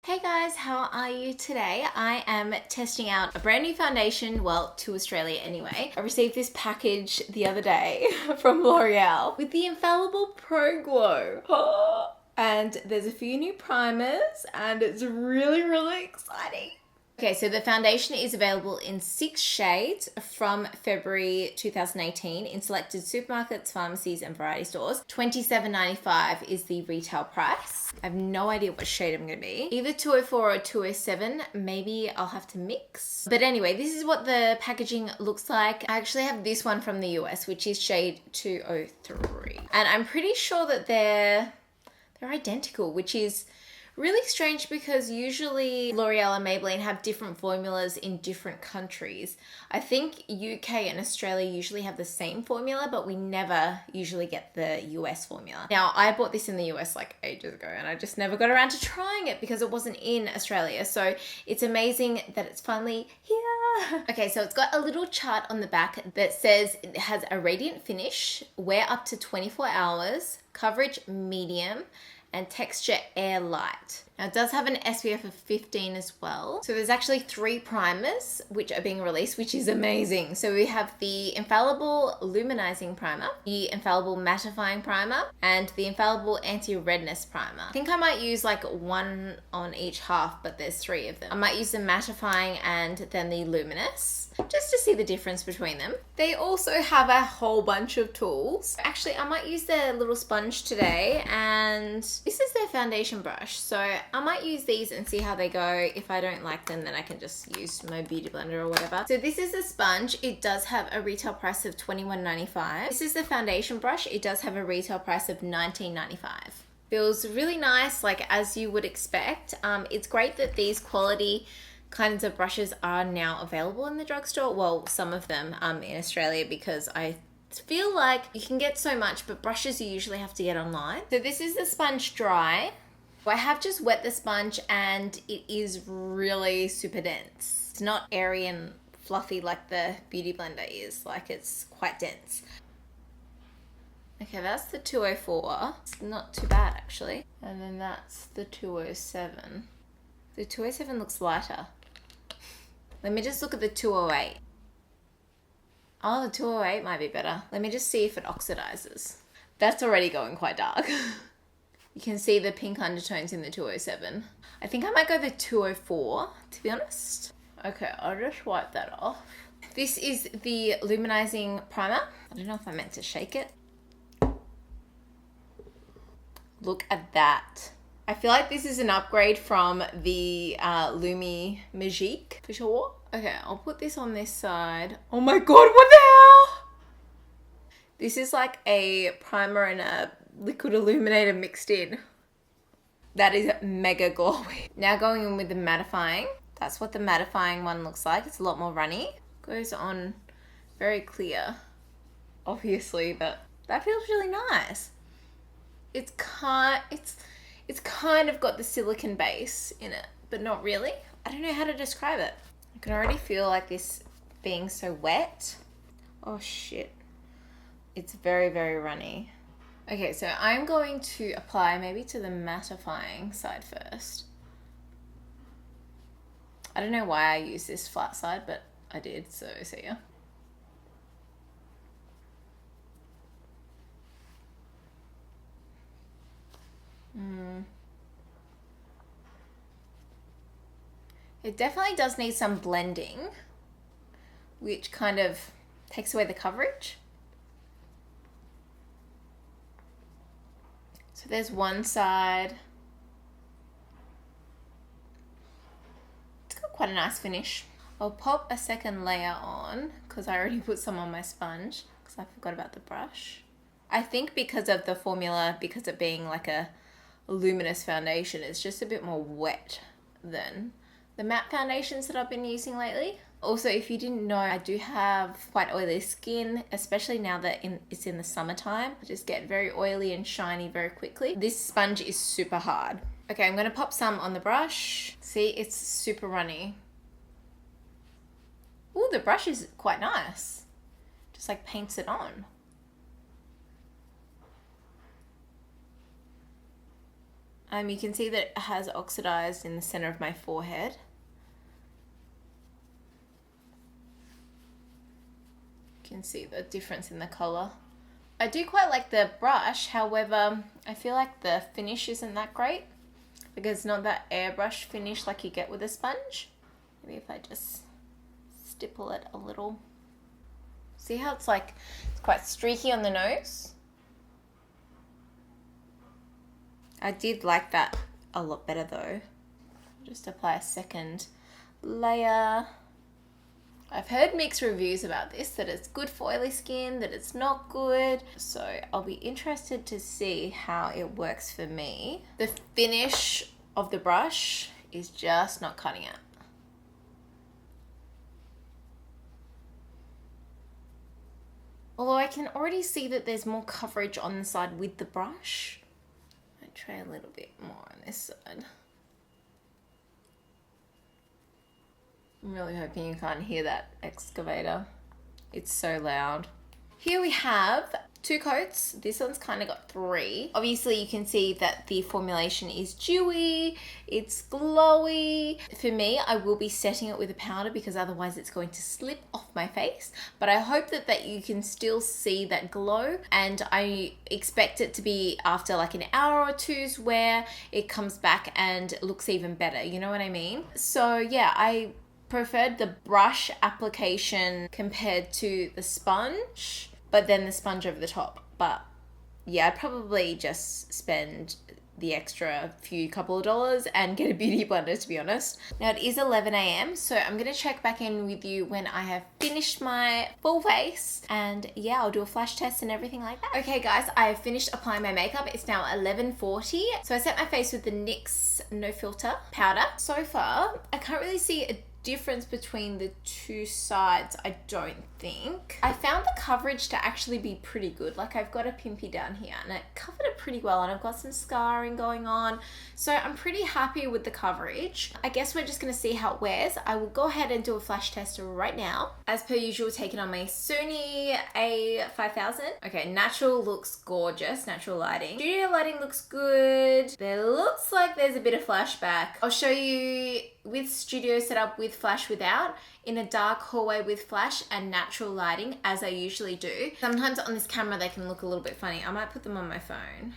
Hey guys, how are you today? I am testing out a brand new foundation, well, to Australia anyway. I received this package the other day from L'Oreal with the Infallible Pro Glow. And there's a few new primers and it's really exciting. Okay, so the foundation is available in 6 shades from February 2018 in selected supermarkets, pharmacies, and variety stores. $27.95 is the retail price. I have no idea what shade I'm going to be. Either 204 or 207. Maybe I'll have to mix. But anyway, this is what the packaging looks like. I actually have this one from the US, which is shade 203. And I'm pretty sure that they're identical, which is really strange because usually L'Oreal and Maybelline have different formulas in different countries. I think UK and Australia usually have the same formula, but we never usually get the US formula. Now, I bought this in the US like ages ago and I just never got around to trying it because it wasn't in Australia. So it's amazing that it's finally here. Okay, so it's got a little chart on the back that says it has a radiant finish, wear up to 24 hours, coverage medium, and texture air light. Now it does have an SPF of 15 as well. So there's actually 3 primers which are being released, which is amazing. So we have the Infallible Luminizing Primer, the Infallible Mattifying Primer, and the Infallible Anti-Redness Primer. I think I might use like one on each half, but there's 3 of them. I might use the mattifying and then the luminous, just to see the difference between them. They also have a whole bunch of tools. Actually, I might use their little sponge today, and this is their foundation brush. So I might use these and see how they go. If I don't like them, then I can just use my beauty blender or whatever. So this is the sponge. It does have a retail price of $21.95. This is the foundation brush. It does have a retail price of $19.95. Feels really nice, like as you would expect. It's great that these quality kinds of brushes are now available in the drugstore. Well, some of them in Australia, because I feel like you can get so much, but brushes you usually have to get online. So this is the sponge dry. I have just wet the sponge and it is really super dense. It's not airy and fluffy like the beauty blender is, like it's quite dense. Okay, that's the 204. It's not too bad actually. And then that's the 207. The 207 looks lighter. Let me just look at the 208. Oh, the 208 might be better. Let me just see if it oxidizes. That's already going quite dark. You can see the pink undertones in the 207. I think I might go the 204, to be honest. Okay, I'll just wipe that off. This is the Luminizing Primer. I don't know if I meant to shake it. Look at that. I feel like this is an upgrade from the Lumi Magique for sure. Okay, I'll put this on this side. Oh my god, what the hell? This is like a primer and a liquid illuminator mixed in. That is mega glowy. Now going in with the mattifying. That's what the mattifying one looks like. It's a lot more runny. Goes on very clear, obviously, but that feels really nice. It's kind of got the silicone base in it, but not really. I don't know how to describe it. I can already feel like this being so wet. Oh shit. It's very runny. Okay, so I'm going to apply maybe to the mattifying side first. I don't know why I use this flat side, but I did, so see ya. It definitely does need some blending, which kind of takes away the coverage. So there's one side. It's got quite a nice finish. I'll pop a second layer on because I already put some on my sponge because I forgot about the brush. I think because of the formula, because it being like a luminous foundation, it's just a bit more wet than the matte foundations that I've been using lately. Also, if you didn't know, I do have quite oily skin, especially now that it's in the summertime. I just get very oily and shiny very quickly. This sponge is super hard. Okay, I'm gonna pop some on the brush. See, it's super runny. Ooh, the brush is quite nice. Just like paints it on. You can see that it has oxidized in the center of my forehead. You can see the difference in the color. I do quite like the brush, however, I feel like the finish isn't that great because it's not that airbrush finish like you get with a sponge. Maybe if I just stipple it a little. See how it's like, it's quite streaky on the nose? I did like that a lot better though. Just apply a second layer. I've heard mixed reviews about this, that it's good for oily skin, that it's not good. So I'll be interested to see how it works for me. The finish of the brush is just not cutting it. Although I can already see that there's more coverage on the side with the brush. I try a little bit more on this side. I'm really hoping you can't hear that excavator. It's so loud. Here we have 2 coats. This one's kind of got 3. Obviously you can see that the formulation is dewy, it's glowy. For me, I will be setting it with a powder because otherwise it's going to slip off my face. But I hope that you can still see that glow, and I expect it to be after like an hour or two's wear, it comes back and looks even better. You know what I mean? So yeah, I preferred the brush application compared to the sponge, but then the sponge over the top. But yeah, I'd probably just spend the extra couple of dollars and get a beauty blender, to be honest. Now it is 11 a.m, so I'm gonna check back in with you when I have finished my full face, and yeah, I'll do a flash test and everything like that. Okay guys, I have finished applying my makeup. It's now 11:40. So I set my face with the NYX No Filter powder. So far, I can't really see a difference between the 2 sides, I don't think. I found the coverage to actually be pretty good. Like I've got a pimpy down here and it covered it pretty well, and I've got some scarring going on. So I'm pretty happy with the coverage. I guess we're just gonna see how it wears. I will go ahead and do a flash test right now. As per usual, taking on my Sony A5000. Okay, natural looks gorgeous, natural lighting. Studio lighting looks good. There looks like there's a bit of flashback. I'll show you with studio setup with flash without, in a dark hallway with flash and natural lighting, as I usually do. Sometimes on this camera they can look a little bit funny. I might put them on my phone.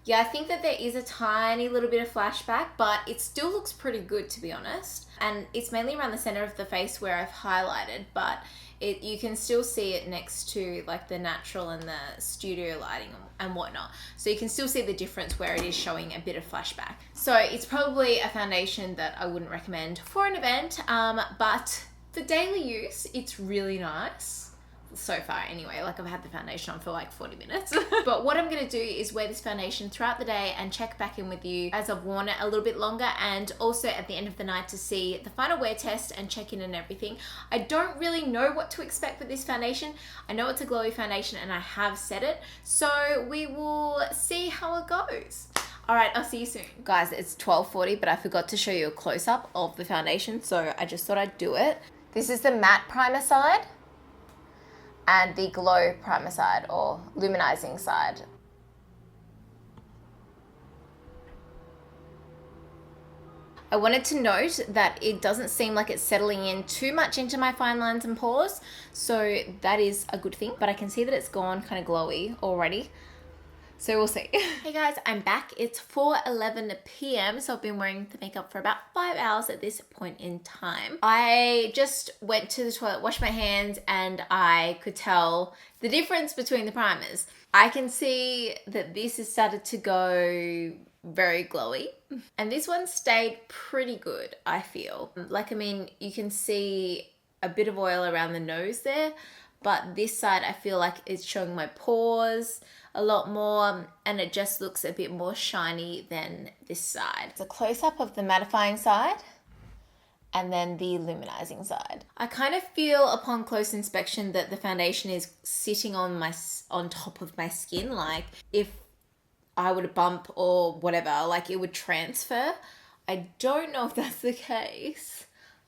Yeah, I think that there is a tiny little bit of flashback, but it still looks pretty good, to be honest. And it's mainly around the center of the face where I've highlighted, but you can still see it next to like the natural and the studio lighting and whatnot. So you can still see the difference where it is showing a bit of flashback. So it's probably a foundation that I wouldn't recommend for an event, but for daily use, it's really nice. So far anyway, like I've had the foundation on for like 40 minutes. But what I'm gonna do is wear this foundation throughout the day and check back in with you as I've worn it a little bit longer, and also at the end of the night to see the final wear test and check in and everything. I don't really know what to expect with this foundation. I know it's a glowy foundation and I have said it, so we will see how it goes. All right, I'll see you soon. Guys, it's 12:40, but I forgot to show you a close-up of the foundation, so I just thought I'd do it. This is the matte primer side and the glow primer side, or luminizing side. I wanted to note that it doesn't seem like it's settling in too much into my fine lines and pores, so that is a good thing, but I can see that it's gone kind of glowy already. So we'll see. Hey guys, I'm back. It's 4:11 p.m. So I've been wearing the makeup for about 5 hours at this point in time. I just went to the toilet, washed my hands, and I could tell the difference between the primers. I can see that this has started to go very glowy, and this one stayed pretty good, I feel. Like, I mean, you can see a bit of oil around the nose there, but this side I feel like it's showing my pores a lot more, and it just looks a bit more shiny than this side. It's a close-up of the mattifying side and then the luminizing side. I kind of feel upon close inspection that the foundation is sitting on top of my skin, like if I would bump or whatever, like it would transfer I don't know if that's the case.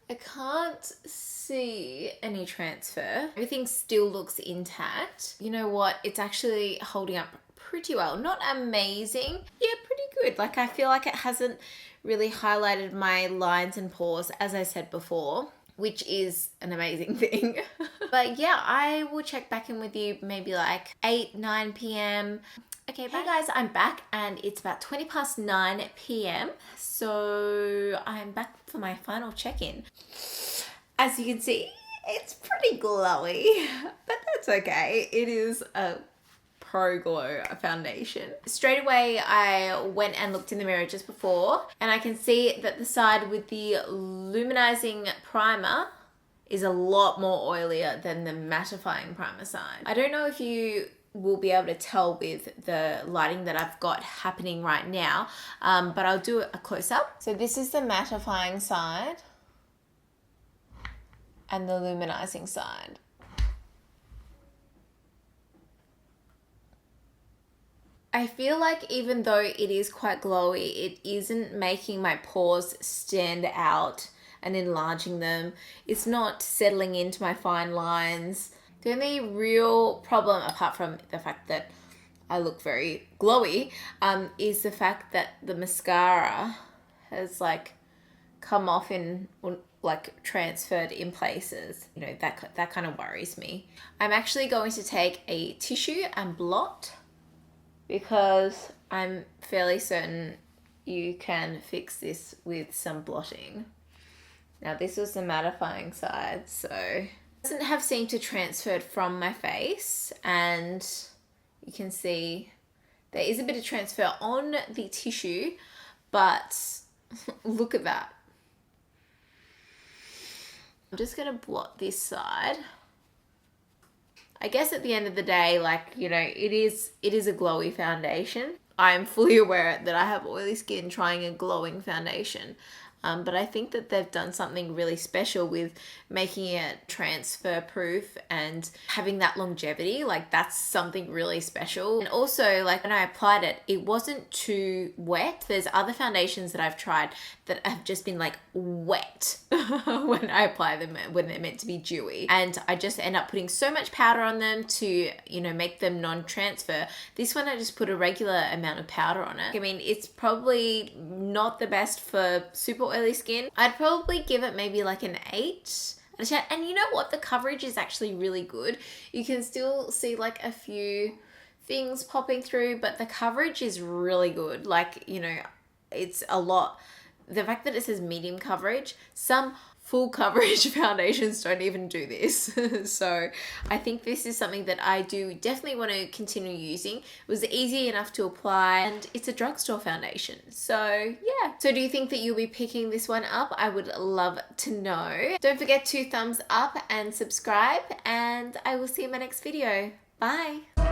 I can't see any transfer. Everything still looks intact. You know what? It's actually holding up pretty well. Not amazing. Yeah, pretty good. Like, I feel like it hasn't really highlighted my lines and pores, as I said before, which is an amazing thing. But yeah, I will check back in with you maybe like 8, 9 p.m. Okay, bye. Hey guys, I'm back and it's about 20 past 9 p.m. So I'm back for my final check-in. As you can see, it's pretty glowy, but that's okay. It is a Pro Glow foundation. Straight away, I went and looked in the mirror just before, and I can see that the side with the luminizing primer is a lot more oilier than the mattifying primer side. I don't know if you will be able to tell with the lighting that I've got happening right now, but I'll do a close-up. So this is the mattifying side and the luminizing side. I feel like even though it is quite glowy, it isn't making my pores stand out and enlarging them. It's not settling into my fine lines. The only real problem, apart from the fact that I look very glowy, is the fact that the mascara has like come off and like transferred in places. You know, that kind of worries me. I'm actually going to take a tissue and blot, because I'm fairly certain you can fix this with some blotting. Now this was the mattifying side, so it doesn't have seemed to transfer from my face, and you can see there is a bit of transfer on the tissue, but look at that. I'm just gonna blot this side. I guess at the end of the day, like, you know, it is a glowy foundation. I'm fully aware that I have oily skin trying a glowing foundation. But I think that they've done something really special with making it transfer proof and having that longevity. Like, that's something really special. And also, like, when I applied it, it wasn't too wet. There's other foundations that I've tried that have just been like wet when I apply them, when they're meant to be dewy. And I just end up putting so much powder on them to, you know, make them non-transfer. This one, I just put a regular amount of powder on it. I mean, it's probably not the best for super oily skin. I'd probably give it maybe like an 8. And you know what? The coverage is actually really good. You can still see like a few things popping through, but the coverage is really good. Like, you know, it's a lot. The fact that it says medium coverage, some full coverage foundations don't even do this. So I think this is something that I do definitely want to continue using. It was easy enough to apply, and it's a drugstore foundation. So yeah. So do you think that you'll be picking this one up? I would love to know. Don't forget to thumbs up and subscribe, and I will see you in my next video. Bye.